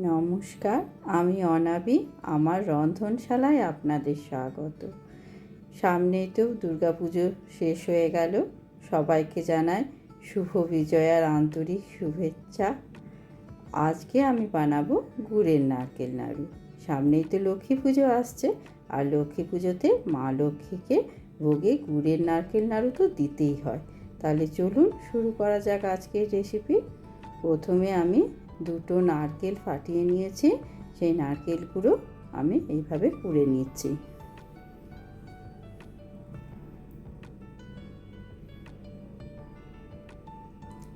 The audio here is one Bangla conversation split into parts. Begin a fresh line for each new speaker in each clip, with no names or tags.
নমস্কার, আমি অনাবি। আমার রন্ধনশালায় আপনাদের স্বাগত। সামনেই তো দুর্গাপুজো শেষ হয়ে গেল। সবাইকে জানাই শুভ বিজয়ার আন্তরিক শুভেচ্ছা। আজকে আমি বানাবো গুড়ের নারকেল নাড়ু। সামনেই তো লক্ষ্মী পুজো আসছে, আর লক্ষ্মী পুজোতে মা লক্ষ্মীকে ভোগে গুড়ের নারকেল নাড়ু তো দিতেই হয়। তাহলে চলুন শুরু করা যাক আজকের রেসিপি। প্রথমে আমি দুটো নারকেল ফাটিয়ে নিয়েছি। সেই নারকেলগুলো আমি এইভাবে কুড়ে নিচ্ছি।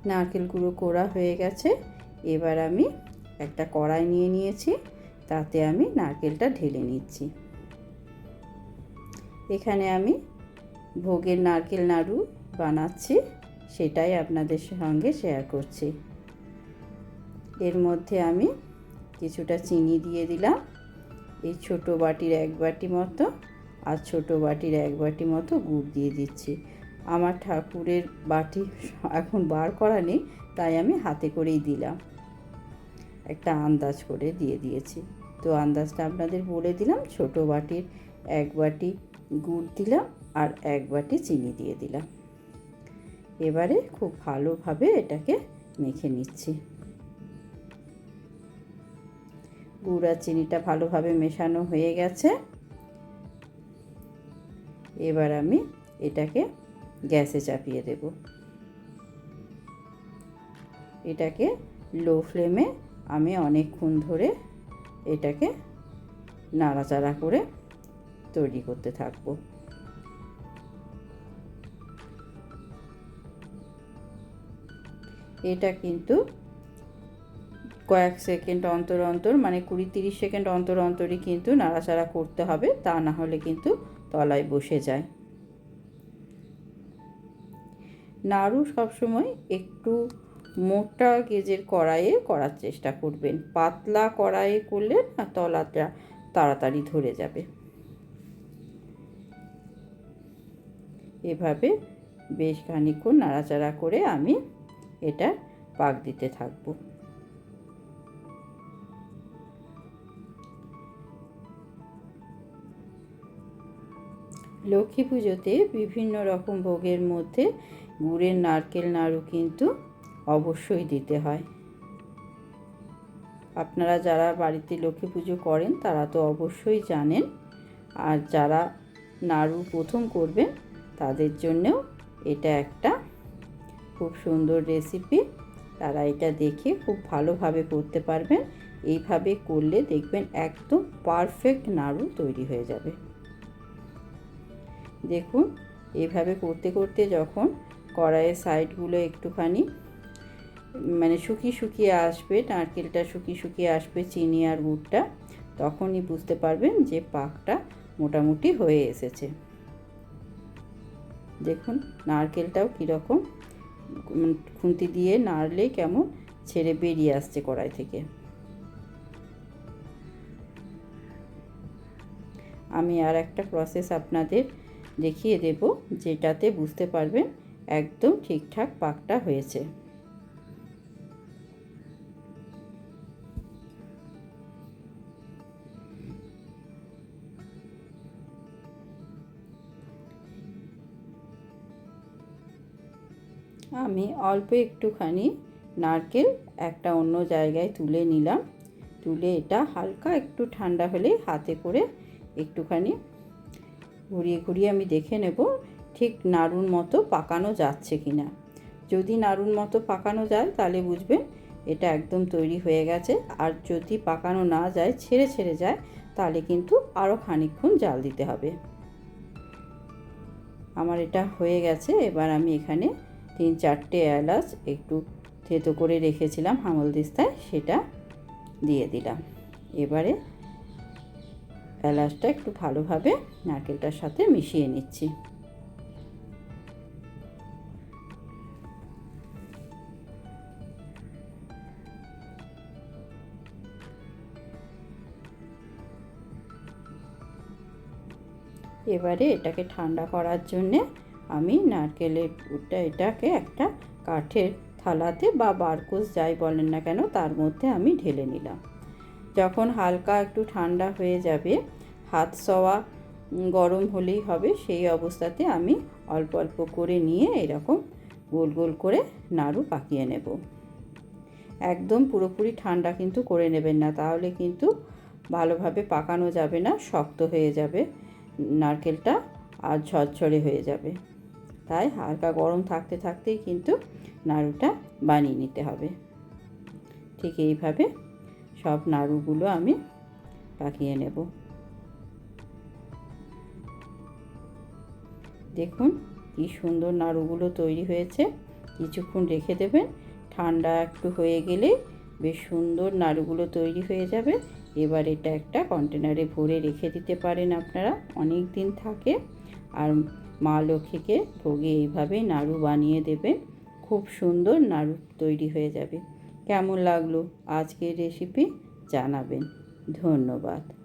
নারকেলগুলো কোড়া হয়ে গেছে। এবার আমি একটা কড়াই নিয়ে নিয়েছি, তাতে আমি নারকেলটা ঢেলে নিচ্ছি। এখানে আমি ভোগের নারকেল নাড়ু বানাচ্ছি, সেটাই আপনাদের সঙ্গে শেয়ার করছি। এর মধ্যে আমি কিছুটা চিনি দিয়ে দিলাম, এই ছোটো বাটির 1 বাটি মতো, আর ছোটো বাটির 1 বাটি মতো গুড় দিয়ে দিচ্ছি। আমার ঠাকুরের বাটি এখন বার করা নেই, তাই আমি হাতে করেই দিলাম, একটা আন্দাজ করে দিয়ে দিয়েছি। তো আন্দাজটা আপনাদের বলে দিলাম। ছোটো বাটির 1 বাটি গুড় দিলাম, আর 1 বাটি চিনি দিয়ে দিলাম। এবারে খুব ভালোভাবে এটাকে মেখে নিচ্ছি। গুড় আর চিনিটা ভালোভাবে মেশানো হয়ে গেছে। এবার আমি এটাকে গ্যাসে চাপিয়ে দেব। এটাকে লো ফ্লেমে আমি অনেকক্ষণ ধরে এটাকে নাড়াচাড়া করে তৈরি করতে থাকব। এটা কিন্তু কয়েক সেকেন্ড অন্তর অন্তর, মানে 20-30 সেকেন্ড অন্তর অন্তরই কিন্তু নাড়াচাড়া করতে হবে, তা না হলে কিন্তু তলায় বসে যায়। নাড়ু সবসময় একটু মোটা গেজের কড়াইয়ে করার চেষ্টা করবেন। পাতলা কড়াইয়ে করলে না তলাটা তাড়াতাড়ি ধরে যাবে। এভাবে বেশ খানিকক্ষণ নাড়াচাড়া করে আমি এটা পাক দিতে থাকব। লক্ষ্মী পুজোতে বিভিন্ন রকম ভোগের মধ্যে গুড়ের নারকেল নাড়ু কিন্তু অবশ্যই দিতে হয়। আপনারা যারা বাড়িতে লক্ষ্মী পুজো করেন তারা তো অবশ্যই জানেন, আর যারা নাড়ু প্রথম করবেন তাদের জন্যেও এটা একটা খুব সুন্দর রেসিপি। তারা এটা দেখে খুব ভালোভাবে করতে পারবেন। এইভাবে করলে দেখবেন একদম পারফেক্ট নাড়ু তৈরি হয়ে যাবে। দেখুন, এইভাবে করতে করতে যখন কড়াইয়ের সাইডগুলো একটুখানি মানে শুকিয়ে শুকিয়ে আসবে, নারকেলটা শুকিয়ে শুকিয়ে আসবে, চিনি আর গুড়টা, তখনই বুঝতে পারবেন যে পাকটা মোটামুটি হয়ে এসেছে। দেখুন নারকেলটাও কীরকম খুন্তি দিয়ে নাড়লে কেমন ছেড়ে বেরিয়ে আসছে কড়াই থেকে। আমি আর একটা প্রসেস আপনাদের দেখিয়ে দেব, যেটাতে বুঝতে পারবেন একদম ঠিকঠাক পাকটা হয়েছে। আমি অল্প একটুখানি নারকেল একটা অন্য জায়গায় তুলে নিলাম। তুলে এটা হালকা একটু ঠান্ডা হলে হাতে করে একটুখানি ঘুরিয়ে ঘুরিয়ে আমি দেখে নেব ঠিক নাড়ুর মতো পাকানো যাচ্ছে কি না। যদি নাড়ুর মতো পাকানো যায় তাহলে বুঝবেন এটা একদম তৈরি হয়ে গেছে। আর যদি পাকানো না যায়, ছেড়ে ছেড়ে যায়, তাহলে কিন্তু আরও খানিকক্ষণ জাল দিতে হবে। আমার এটা হয়ে গেছে। এবার আমি এখানে 3-4টে এলাচ একটু থেতো করে রেখেছিলাম হামালদিস্তায়, সেটা দিয়ে দিলাম। এবারে এলাচটা একটু ভালোভাবে নারকেলটার সাথে মিশিয়ে নিচ্ছি। এবারে এটাকে ঠান্ডা করার জন্যে আমি নারকেলের পুরটা এটাকে একটা কাঠের থালাতে বা বারকোস যাই বলেন না কেন তার মধ্যে আমি ঢেলে নিলাম। যখন হালকা একটু ঠান্ডা হয়ে যাবে, হাত সওয়া গরম হলেই হবে, সেই অবস্থাতে আমি অল্প অল্প করে নিয়ে এরকম গোল গোল করে নাড়ু পাকিয়ে নেব। একদম পুরোপুরি ঠান্ডা কিন্তু করে নেবেন না, তাহলে কিন্তু ভালোভাবে পাকানো যাবে না, শক্ত হয়ে যাবে নারকেলটা আর ঝরঝরে হয়ে যাবে। তাই হালকা গরম থাকতে থাকতেই কিন্তু নাড়ুটা বানিয়ে নিতে হবে। ঠিক এইভাবে সব নাড়ুগুলো আমি পাকিয়ে নেব। দেখুন কি সুন্দর নাড়ুগুলো তৈরি হয়েছে। কিছুক্ষণ রেখে দেবেন, ঠান্ডা একটু হয়ে গেলে বেশ সুন্দর নাড়ুগুলো তৈরি হয়ে যাবে। এবার এটা একটা কন্টেনারে ভরে রেখে দিতে পারেন আপনারা, অনেক দিন থাকে। আর মা লক্ষ্মীকে ভোগে এইভাবেই নাড়ু বানিয়ে দেবেন, খুব সুন্দর নাড়ু তৈরি হয়ে যাবে। কেমন লাগলো আজকের রেসিপি জানাবেন। ধন্যবাদ।